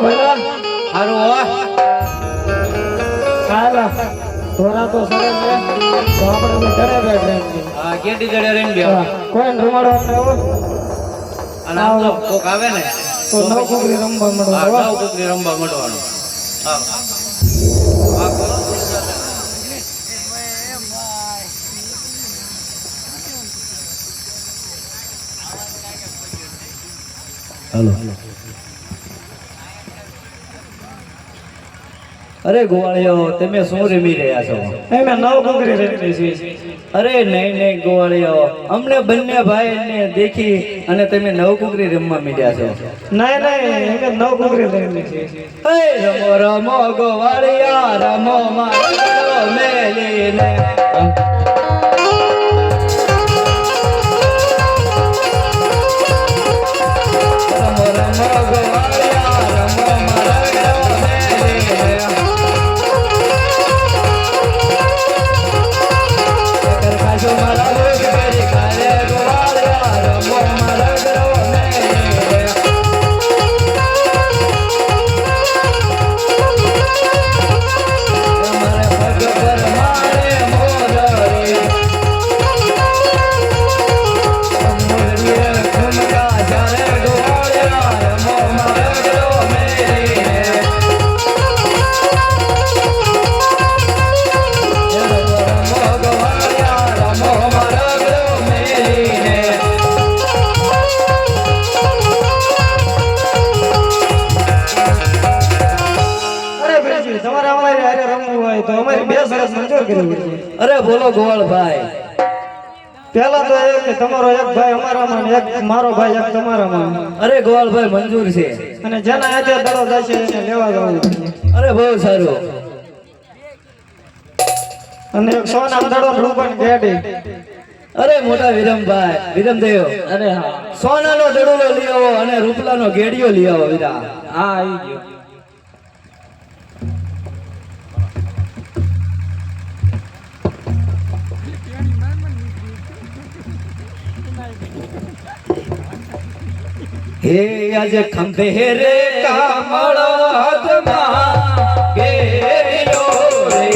ભલા હારું હો કાલા થોડા તો સરસ છે તો આપણે ડરે બેઠે હા કેટી જડે રેન બે કોઈ રમાડો આવો અને આમ તો કોક આવે ને તો નવ કુકરી રમવા મળો હા નવ કુકરી રમવા મળવાનું હા હાલો અરે ગોવાળીઓ તમે શું રમી રહ્યા છો એમે નવ કુકરી રમવી છે અરે નહીં નહીં ગોવાળીઓ અમને બંને ભાઈને દેખી અને તમે નવ કુકરી રમવા મીડ્યા છો નહીં નહીં એમે નવ કુકરી રમવી છે હે રમો રમો ગોવાળિયા રમો મારો મેલીને રમો રમો ગોવાળિયા રમો મારો મેલીને કરકાશો મારા લોક કરી કાલે ગોવાળિયા રમો મારો મેલીને તમારે અમારી હારે રમવું હોય તો અમારી બે સરસ મંજૂર કરવી છે અરે બોલો ગોવાળભાઈ પહેલા તો એ કે તમારો એક ભાઈ અમારામાં ને એક મારો ભાઈ એક તમારામાં અરે ગોવાળભાઈ મંજૂર છે અને જેના હાથે દડો જશે એને લેવા જવું જોઈએ અરે બહુ સારું અને એક સોના દડો રૂપન ગેડી અરે મોટા વિરમભાઈ વિરમદેવ અરે હા સોનાનો દડુલો લઈ આવો અને રૂપલાનો ગેડિયો લઈ આવો વીરા હા આવી ગયો હે આજે ખંભે રે કામળ હાથમાં ગેડિયો રે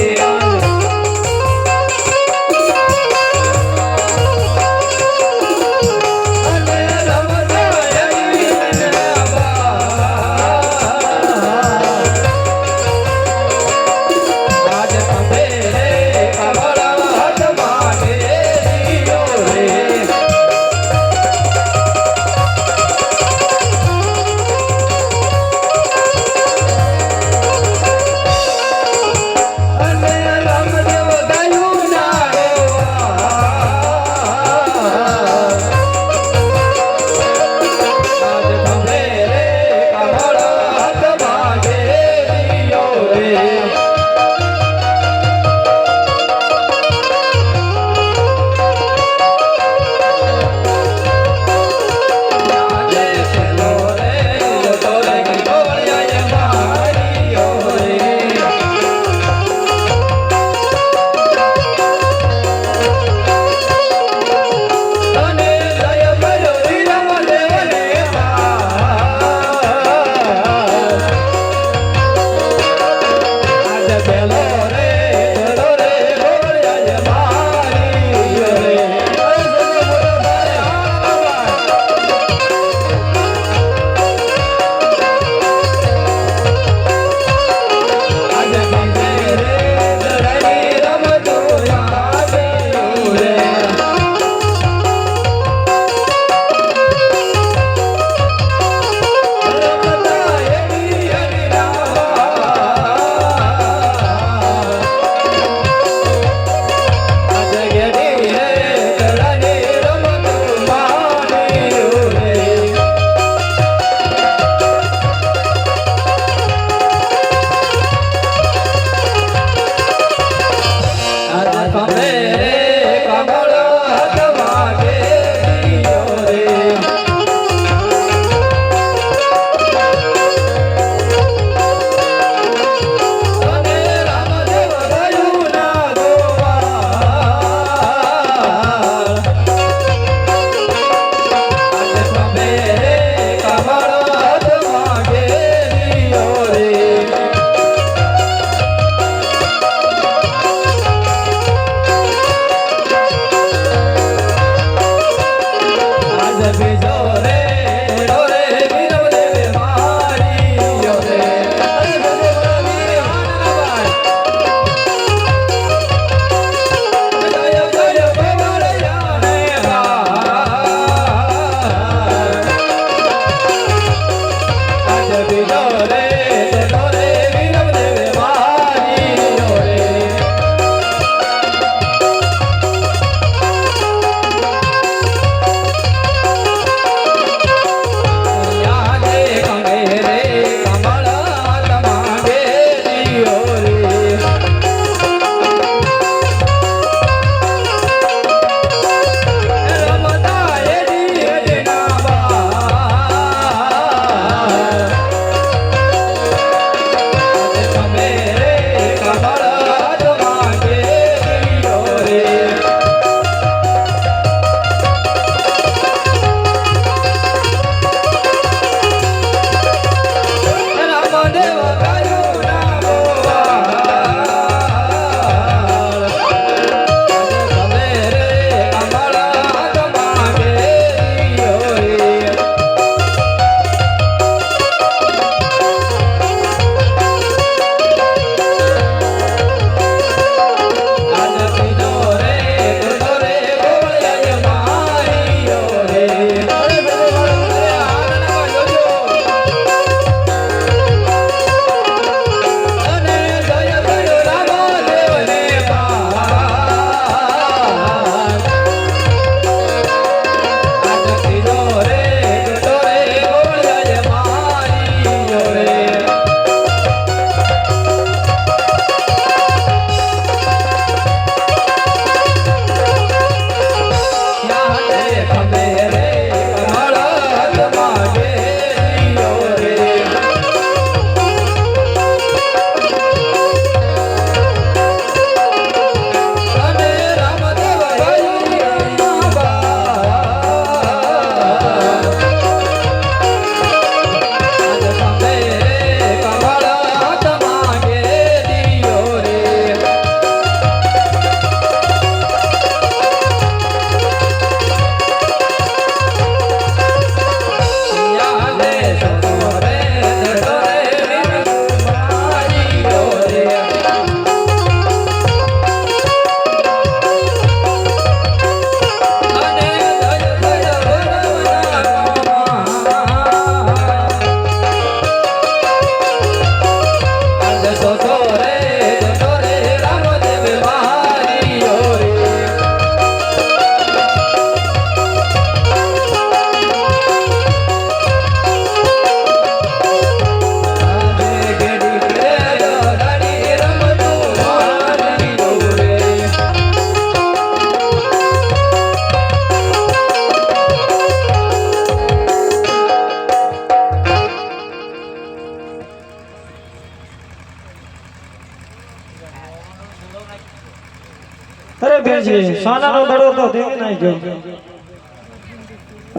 સોનાનો દડો તો દેવી નાખ્યો.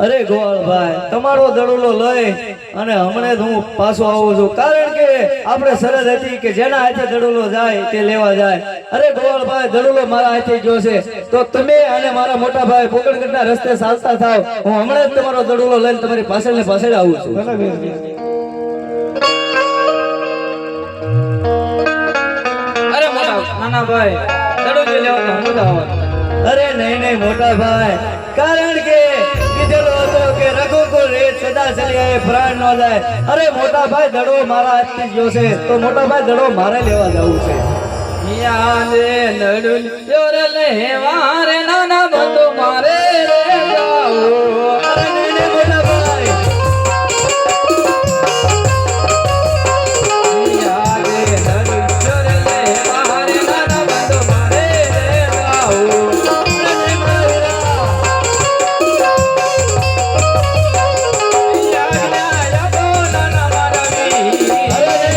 અરે ગોવાળભાઈ તમારો દડોલો લઈ અને હમણાં જ હું પાછો આવું છું, કારણ કે આપણે સરહદ હતી કે જેના હાથે દડોલો જાય તે લેવા જાય. અરે ગોવાળભાઈ દડોલો મારા હાથે ગયો છે તો તમે અને મારા મોટા ભાઈ પોકણગઢના રસ્તે ચાલતા થાવ, હું હમણાં જ તમારો દડોલો લઈને તમારી પાછળ ને પાછળ આવું છું. ભલે વીરજી. અરે મોટા નાના ભાઈ દડો જોઈ લેવા તો મજા આવે. અરે નહીં મોટા ભાઈ, કારણ કે કીધેલો હતો કે રઘુકુળ રેત સદા ચલ્યા પ્રાણ ન જાય. અરે મોટા ભાઈ દડો મારા હાથથી ગયો છે તો મોટા ભાઈ દડો મારે લેવા જવું છે. યાદે નડુલ જોર લેવા રે નાના બંધુ મારે રે જાઓ. અરે નહીં મોટા ભાઈ, યાદે નડુલ જોર લેવા રે નાના બંધુ મારે રે જાઓ. અરે નહીં મારા યાદના યાદો નાના મારા વી. અરે નહીં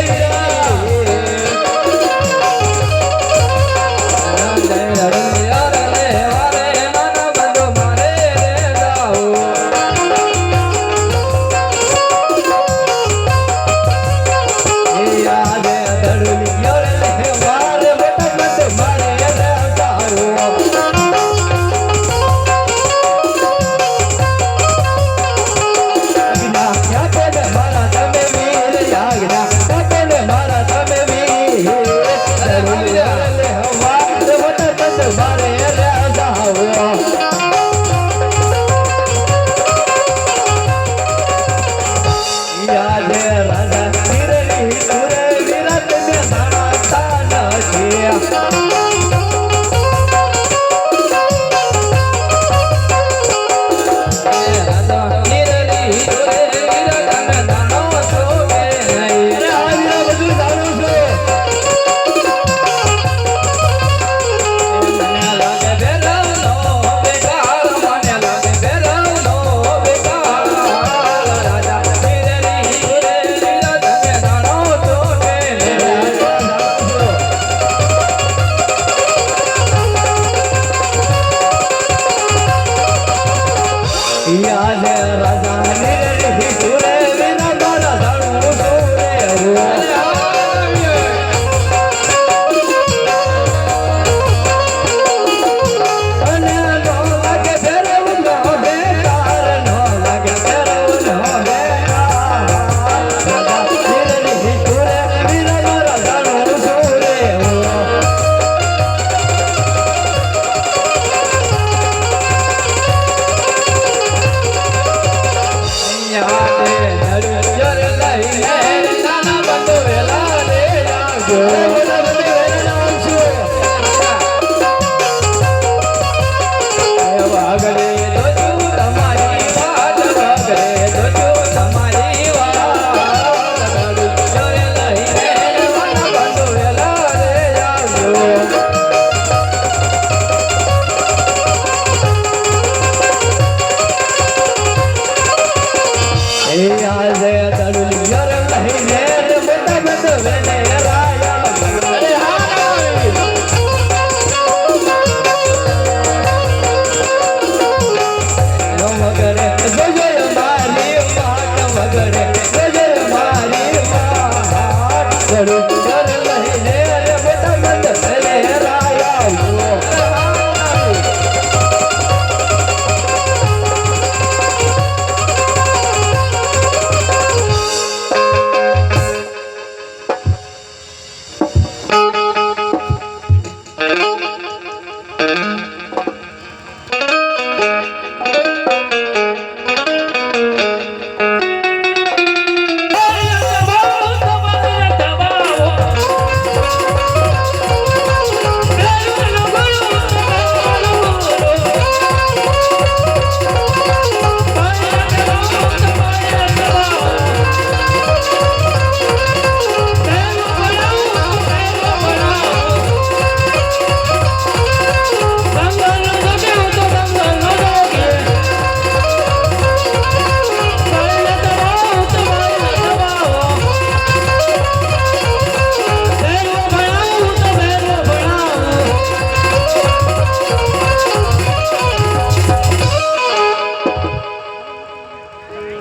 આજે દડુલિયર લઈને મોટા બંધ વેલે રાયા. અરે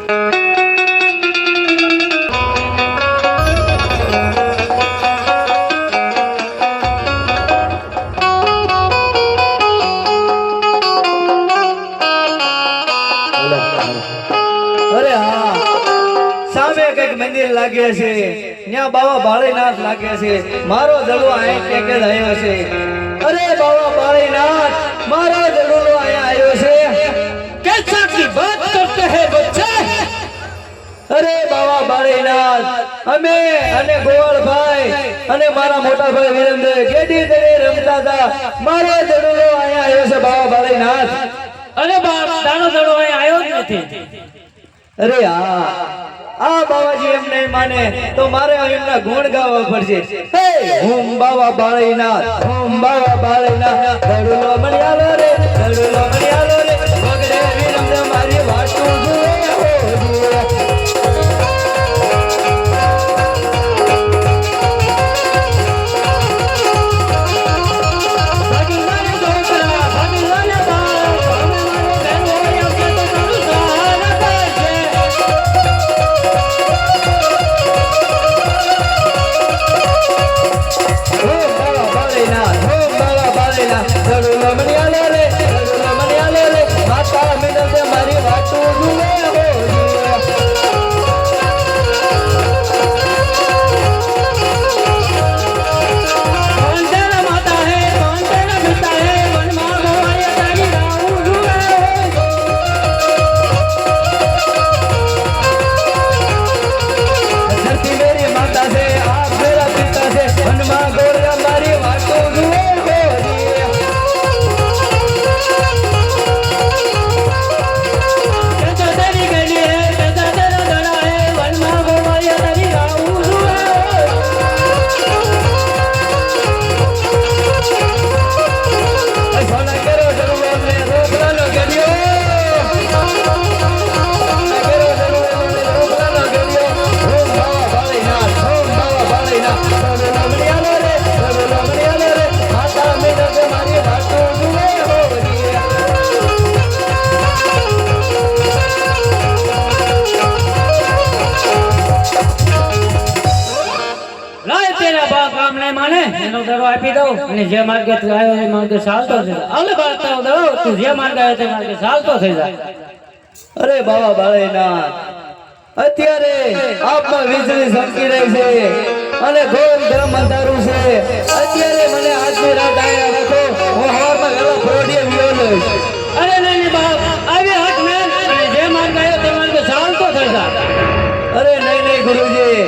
અરે હા, સામે કઈક મંદિર લાગે છે, ત્યાં બાવા બાળીનાથ લાગે છે. મારો દડો અહીં કે આવ્યો છે. અરે બાવા બાળીનાથ, મારો દડો અહીંયા આવ્યો છે. कैसा की बात करते हैं बच्चे? અરે બાવા બાળીનાથ, અમે અને ગોવાળભાઈ અને મારા મોટા ભાઈ વિરેન્દ્ર ગેડી દરે રમતા હતા. મારો દડો અહીંયા આવ્યો છે બાવા બાળીનાથ. અરે બાપ, તારો દડો અહીં આવ્યો જ નથી. અરે હા, આ બાવાજી એમ નહીં માને તો મારે એમના ગુણ ગાવા પડશે. હે ઓમ બાવા બાળીનાથ, ઓમ બાવા બાળીનાથ, દડુલો મણિયાલો રે, દડુલો મણિયાલો રે, વગડે વિરમદે મારી વાતો જુએ હો જુએ. ભગવાન છોકરા, ભગવાન બાપ, અમે મારો બેન હોય કે તો તારું સહારા કરશે. ઓમ બાવા બાળીનાથ, ઓમ બાવા બાળીનાથ, દડુલો મણિયાલો રે, દડુલો મણિયાલો રે, માતા વિરમદે મારી વાતો જુએ હો જુએ. कौन तेरा माता है, कौन तेरा पिता है, वन माँ गोवाया तारी राहु जुए. धरती मेरी माता से, आप मेरा पिता से, वनमा गोरिया मारी वातो जुए हो जिए. कैसा तेरी गली है, कैसा तेरा दड़ा है, वन माँ गोवाया तारी राहु जुए. सोना केरो जरूर हमने रोकला नो गलियो. सोना केरो जरूर हमने रोकला नो गलियो. ओम बाबा बाळीनाथ, ओम बाबा बाळीनाथ, दडुलो मणियालो रे, दडुलो मणियालो रे, माता मेरा के मारी वातो जुए हो जिए. લાય તેરા બાપ કામ નહીં માને, એનો દડો આપી દઉં અને જે માર્ગે તું આવ્યો એ માર્ગે ચાલતો થઈ જા. અલે બાપ તારો દડો, તું જે માર્ગે આવ્યો તે માર્ગે ચાલતો થઈ જા. અરે બાબા બાળીનાથ, અત્યારે આપમાં વીજળી ચમકી રહી છે અને ઘોર ગરમ અંધારું છે. અત્યારે મને આજની રાત આયા રાખો, હું હવારમાં વહેલો ફરોડીએ વિયો લઈશ. અરે નહીં નહીં બાપ, આવી હાથ મેં અને જે માર્ગે આવ્યો તે માર્ગે ચાલતો થઈ જા. અરે નહીં નહીં ગુરુજી,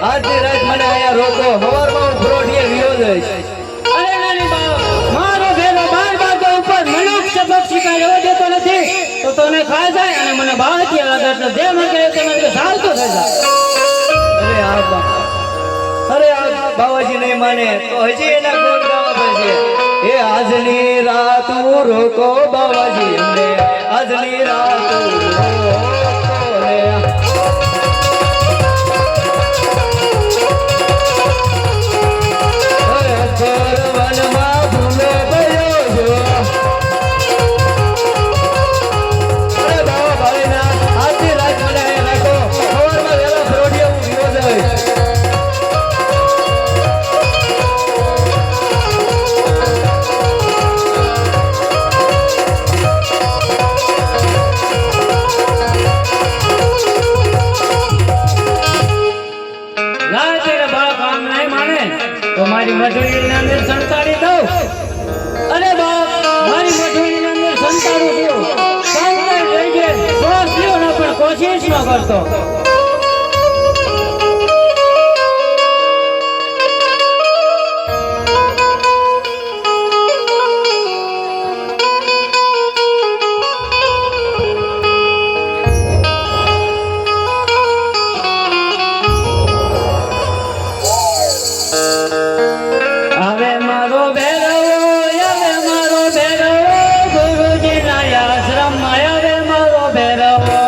આજની રાત મને અહીંયા રોકો, હવારમાં હું ફરોડીએ વિયો લઈશ. અરે નહીં નહીં બાપ, મારો ભેલો 12 બાજુ ઉપર મનુષ્ય પક્ષી કાંઈ રહેવા દેતો નથી, તો તને ખાઈ જાય અને મને બાળકી લાગે એટલે જે માર્ગે આવ્યો તે માર્ગે ચાલતો થઈ જા. અરે આ બાવાજી નહીં માને તો હજી એના ગુણ ગાવા પડશે. એ આજની રાત રોકો બાવાજી, અમને આજની રાત રોકો રે. અરે ઘર વનમાં ભૂલે ગયો છો. અરે બાવા બાળીનાથ, આજની રાત મને અહીંયા રાખો, સવારમાં વહેલા ફરોડીએ હું વિયો જઈશ. લાય તેરા બાપ કામ નહીં માને તો મારી મજૂરીની અંદર સંતાડી દઉં. અરે બાપ, મારી મજૂરીની અંદર સંતાડું છું, સંતાડી રહેજે. શ્વાસ લ્યો ને પણ કોશિશ ન કરતો. હવે મારો ભેરવો, હવે મારો ભેરવો, ગુરુજીના આશ્રમમાં હવે મારો ભેરવો.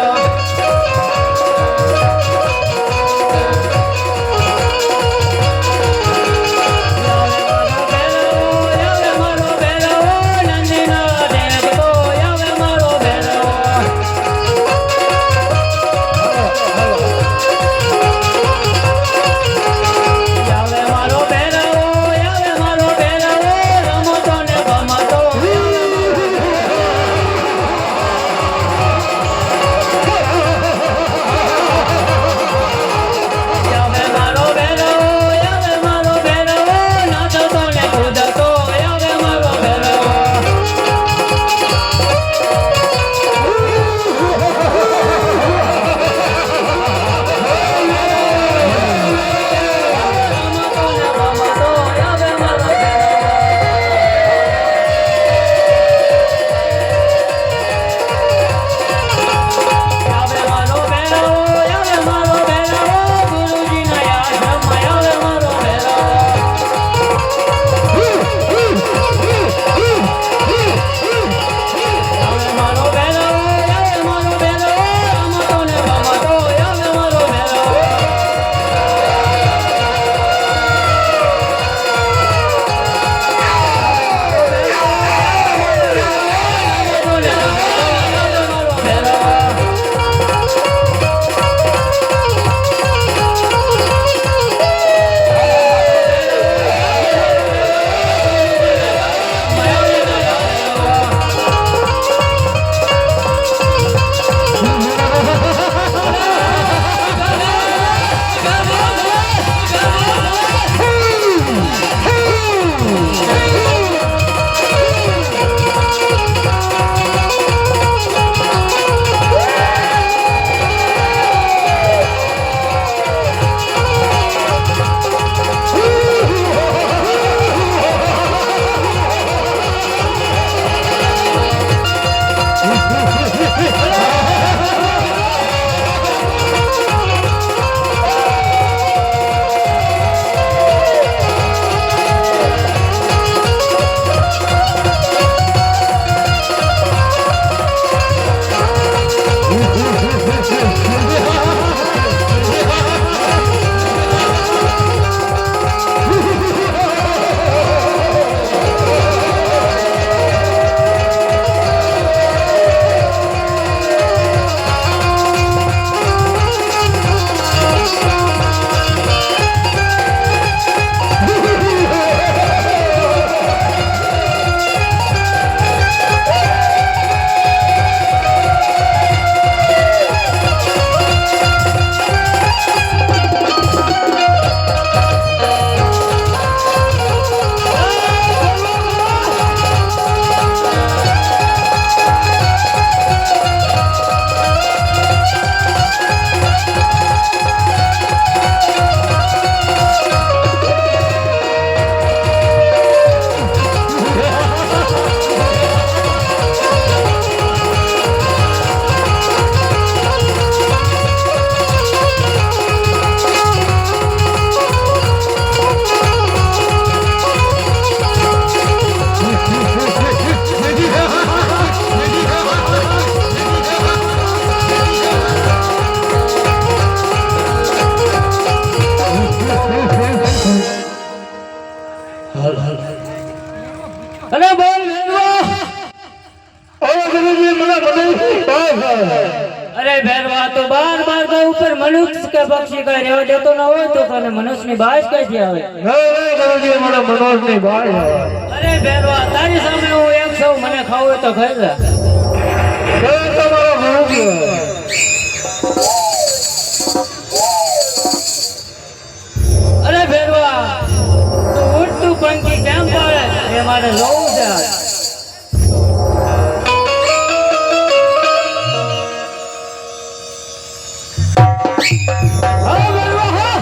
બાર બાર તો ઉપર મનુષ્ય કે પક્ષી કઈ રહેવા દેતો ન હોય તો તને મનુષ્યની બાજ કઈથી આવે? નહીં ગુરુજી, મને મનોજની બાજ આવે. અરે ભેરવા, તારી સામે હું એક સૌ, મને ખાવું હોય તો ખાઈ જા. એ તમારો ગુરુજી. અરે ભેરવા, તું ઉડતું પંખી કેમ પાડે એ મારે જોવું છે. હા ભેરવા, હા.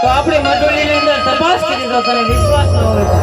તો આપણી મટોલીની અંદર તપાસ કરી તો તને વિશ્વાસ ન હોય તો.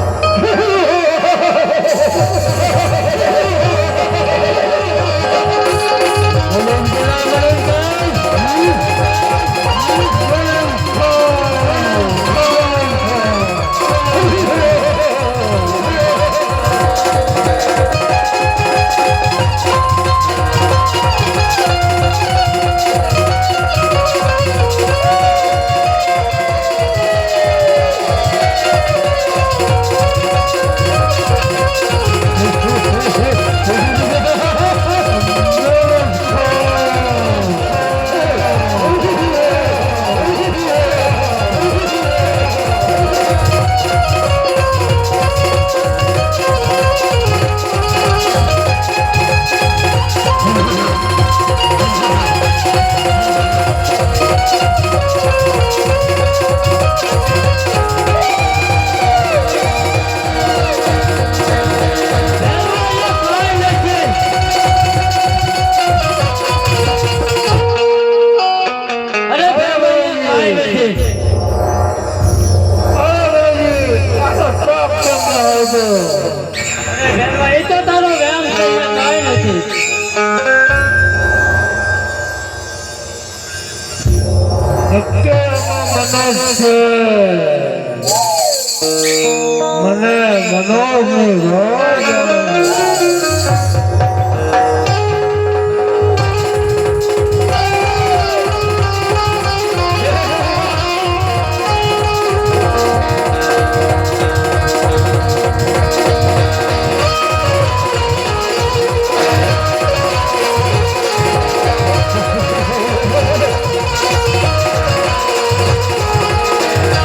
મને મનોજની રોજ અરે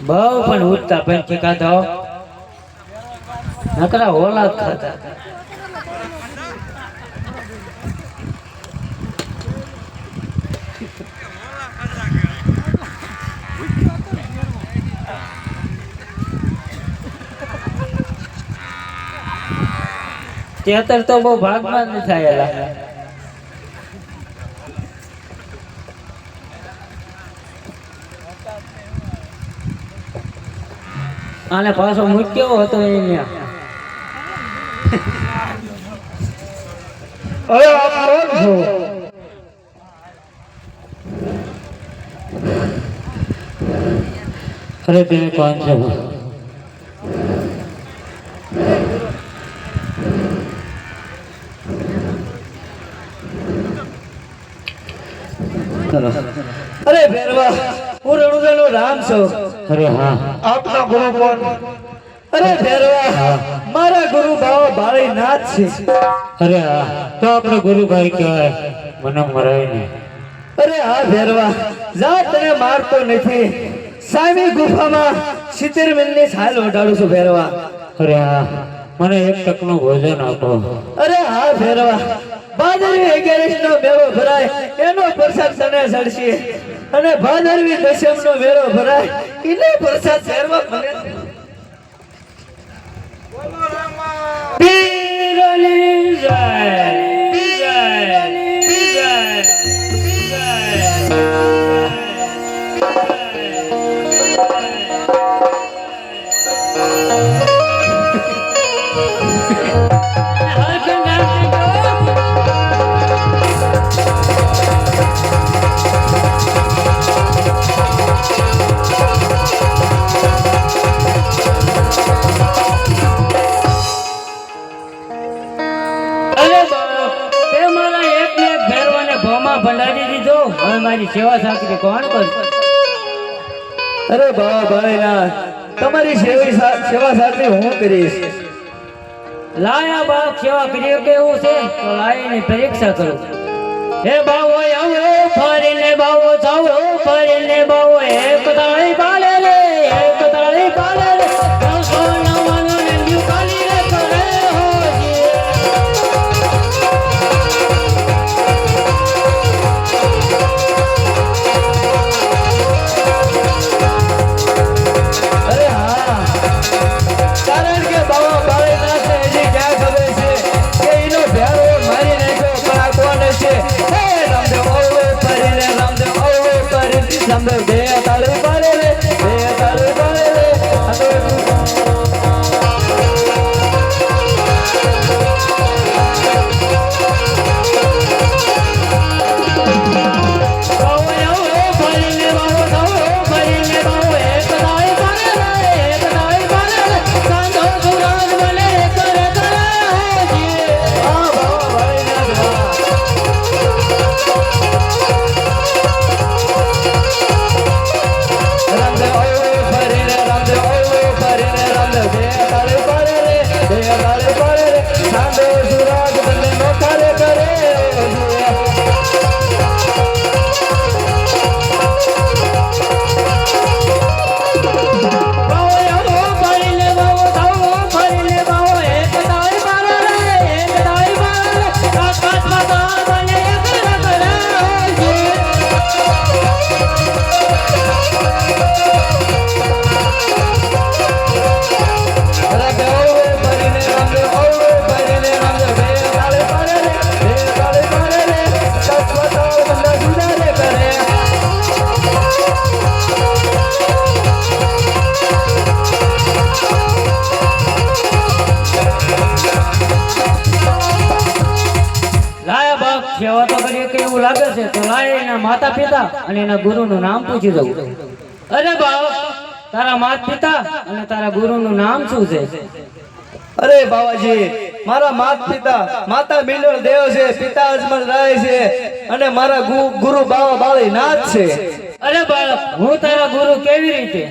બહુ પણ ઉઠતા પંખી ખાધો નકરા ઓલા જ ખાતા તેતર તો બહુ ભાગમાં જ નથી આયેલા આને પાછો મૂક કેવો હતો અહીંયા હવે આપ કોણ છો? અરે તમે કોણ છો અરે ભેરવા હું રણુજાનો રામ છું. અરે હા આપના ગુરુ કોણ? અરે ભેરવા મારા ગુરુ બાવા બાળી નાથ છે. અરે હા તો આપણો ગુરુભાઈ કહેવાય મને મરાય નહીં અરે હા ભેરવા જા તને મારતો નથી સામી ગુફામાં 70 મિલની છાલ ઓઢાડું છું ભેરવા. અરે હા મને એક ટકનું ભોજન આપો અરે હા ભેરવા ભાદરવી 11 નો મેળો ભરાય એનો પ્રસાદ તને ચડશે અને ભાદરવી દશમ નો મેળો ભરાય એનો પ્રસાદ ભેરવા મને પીરની જય જય જય ભંડારી દીધો હવે મારી સેવા સાકરી કોણ કરશે? અરે બાવા ભાઈનાથ તમારી સેવા સાથે હું કરીશ. લાયા બાપ સેવા કરી કે એવું છે તો લાયની પરીક્ષા કરો. હે બાવો આવો ફરીને બાવો જાવો ફરીને બાવો એક તાળી પાલે રે એક તાળી પાલે રે સોના માનો ને ન્યુ કાલી રે કરે હોજી. અરે હા કારણ કે બાવા ભાઈનાથ હજી ક્યાં ખબર છે કે એનો ભેરો મારી નાખ્યો પણ આ કોણ છે? હે રામદેવ ઓવે ફરીને રામદેવ ઓવે ફરીને રામદેવ બે તાળી પાડે રે બે તાળી પાડે રે બાવો આવો ફરીને બાવો જાવો ફરીને બાવો એક તાળી પાલે રે એક તાળી પાલે રે સાંધો સુરાજ બને કરે કરે હોજી. હા બાવા ભાઈનાથ વાહ. રામદેવ ઓવે ફરીને રામદેવ ઓવે ફરીને રામદેવ બે તાળી પાડે રે બે તાળી પાડે રે સાંધો સુરાજ બને નોખા રે કરે બાવો આવો ફરીને બાવો જાવો ફરીને બાવો એક તાળી પાલે રે એક તાળી પાલે રે આકાશમાં તાર બને કરે કરે હોજી. રામદેવ ઓવે ફરીને રામદેવ ઓવે ફરીને રામદેવ બે તાળી પાડે રે બે તાળી પાડે રે સસ્વતાળ બંદા જુદા રે કરે લાયા બાપ સેવા તો કરીએ કે એવું લાગે છે તો લાય એના માતા પિતા અને એના ગુરુનું નામ પૂછી દઉં. અરે બાપ તારા માતા પિતા અને તારા ગુરુનું નામ શું છે? અરે બાવાજી મારા પિતા માતા બિંડોળ દેવ છે પિતા અજમલ રાય છે અને મારા ગુરુ બાવા બાળી નાથ છે. અરે બાપ હું તારા ગુરુ કેવી રીતે?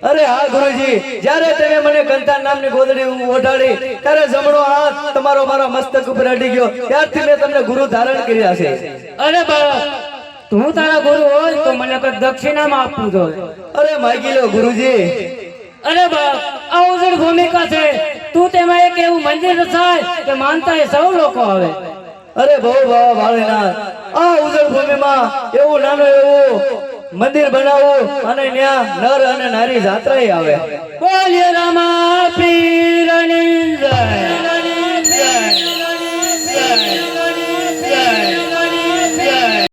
અરે હા ગુરુજી જ્યારે તમે મને કંતાન નામની ગોદડી ઓઢાડી ત્યારે જમણો હાથ તમારો મારા મસ્તક ઉપર અડી ગયો ત્યારથી મેં તમને ગુરુ ધારણ કર્યા છે. અરે બાપ તું તારા ગુરુ હોય તો મને કઈ દક્ષિણામાં આપવું જોઈએ. અરે માગી લો ગુરુજી. અરે બાપ, આ ઉજળ ભૂમિકા છે, તું તેમાં એક એવું મંદિર રચાય કે માનતા એ સૌ લોકો આવે. અરે બહુ બાબા ભાળીનાથ, આ ઉજળ ભૂમિમાં એવું નાનું એવું મંદિર બનાવવું અને ત્યાં નર અને નારી જાત્રાએ આવે. બોલીએ રામા પીરની જય.